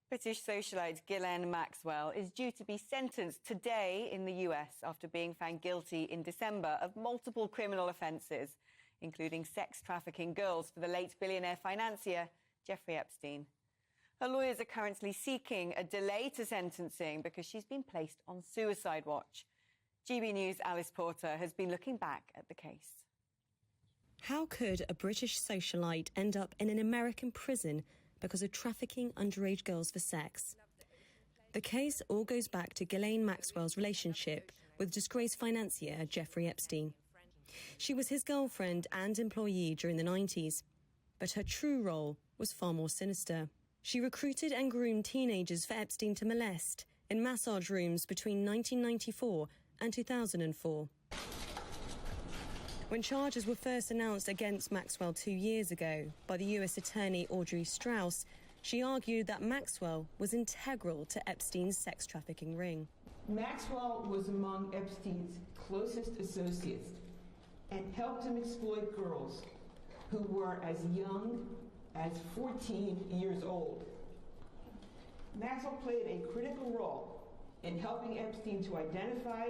British socialite Ghislaine Maxwell is due to be sentenced today in the US after being found guilty in December of multiple criminal offences, including sex trafficking girls for the late billionaire financier Jeffrey Epstein. Her lawyers are currently seeking a delay to sentencing because she's been placed on suicide watch. GBNews' Alice Porter has been looking back at the case. How could a British socialite end up in an American prison because of trafficking underage girls for sex? The case all goes back to Ghislaine Maxwell's relationship with disgraced financier Jeffrey Epstein. She was his girlfriend and employee during the 90s, but her true role was far more sinister. She recruited and groomed teenagers for Epstein to molest in massage rooms between 1994 and 2004. When charges were first announced against Maxwell 2 years ago by the US Attorney Audrey Strauss, she argued that Maxwell was integral to Epstein's sex trafficking ring. Maxwell was among Epstein's closest associates and helped him exploit girls who were as young as 14 years old. Maxwell played a critical role in helping Epstein to identify,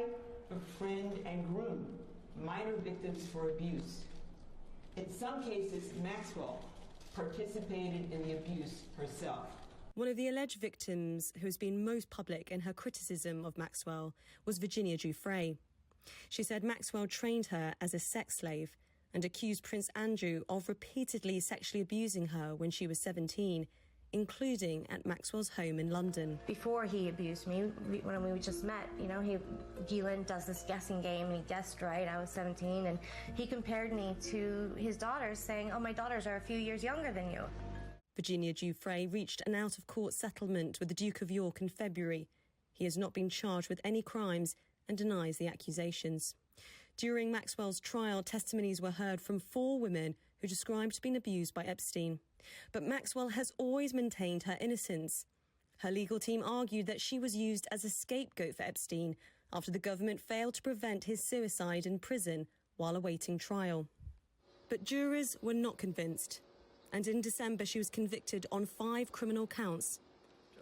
befriend, and groom minor victims for abuse. In some cases, Maxwell participated in the abuse herself. One of the alleged victims who has been most public in her criticism of Maxwell was Virginia Giuffre. She said Maxwell trained her as a sex slave and accused Prince Andrew of repeatedly sexually abusing her when she was 17, including at Maxwell's home in London. Before he abused me, when we just met, Ghislaine does this guessing game and he guessed right. I was 17 and he compared me to his daughters, saying, "Oh, my daughters are a few years younger than you." Virginia Giuffre reached an out-of-court settlement with the Duke of York in February. He has not been charged with any crimes and denies the accusations. During Maxwell's trial, testimonies were heard from 4 women who described being abused by Epstein. But Maxwell has always maintained her innocence. Her legal team argued that she was used as a scapegoat for Epstein after the government failed to prevent his suicide in prison while awaiting trial. But jurors were not convinced. And in December, she was convicted on 5 criminal counts.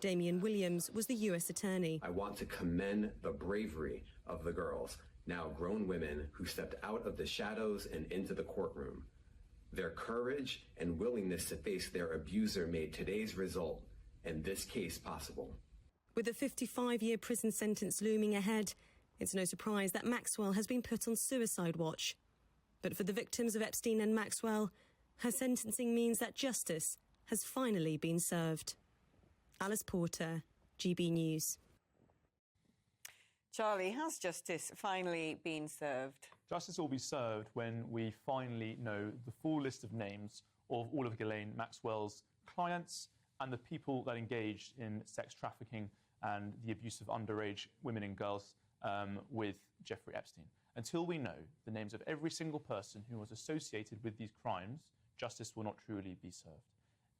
Damian Williams was the US attorney. I want to commend the bravery of the girls, now grown women, who stepped out of the shadows and into the courtroom. Their courage and willingness to face their abuser made today's result and this case possible. With a 55-year prison sentence looming ahead, it's no surprise that Maxwell has been put on suicide watch. But for the victims of Epstein and Maxwell, her sentencing means that justice has finally been served. Alice Porter, GB News. Charlie, has justice finally been served? Justice will be served when we finally know the full list of names of all of Ghislaine Maxwell's clients and the people that engaged in sex trafficking and the abuse of underage women and girls with Jeffrey Epstein. Until we know the names of every single person who was associated with these crimes, justice will not truly be served.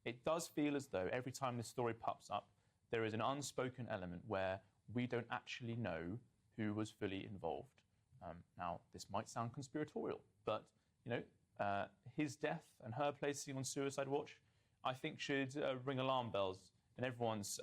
It does feel as though every time this story pops up, there is an unspoken element where we don't actually know who was fully involved. Now, this might sound conspiratorial, but, his death and her placing on suicide watch, I think should ring alarm bells in everyone's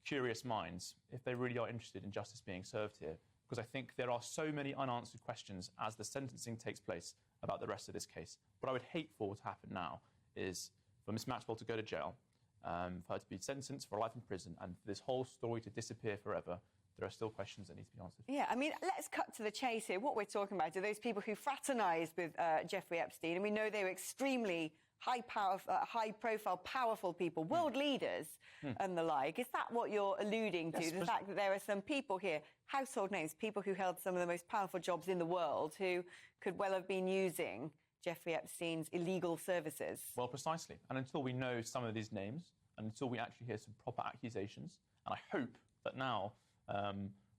curious minds if they really are interested in justice being served here. Because I think there are so many unanswered questions as the sentencing takes place about the rest of this case. What I would hate for to happen now is for Miss Maxwell to go to jail, for her to be sentenced for life in prison, and for this whole story to disappear forever. There are still questions that need to be answered. Yeah, I mean, let's cut to the chase here. What we're talking about are those people who fraternised with Jeffrey Epstein, and we know they were extremely high-profile, powerful people, world leaders and the like. Is that what you're alluding to, the fact that there are some people here, household names, people who held some of the most powerful jobs in the world who could well have been using Jeffrey Epstein's illegal services? Well, precisely. And until we know some of these names, and until we actually hear some proper accusations, and I hope that now,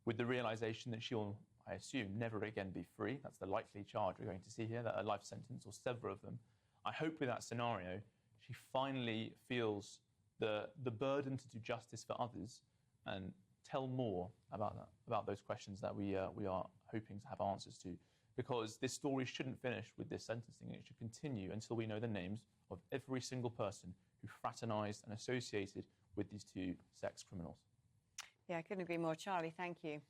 with the realisation that she will, I assume, never again be free, that's the likely charge we're going to see here, that a life sentence or several of them, I hope with that scenario she finally feels the burden to do justice for others and tell more about those questions that we are hoping to have answers to. Because this story shouldn't finish with this sentencing. It should continue until we know the names of every single person who fraternised and associated with these two sex criminals. Yeah, I couldn't agree more. Charlie, thank you.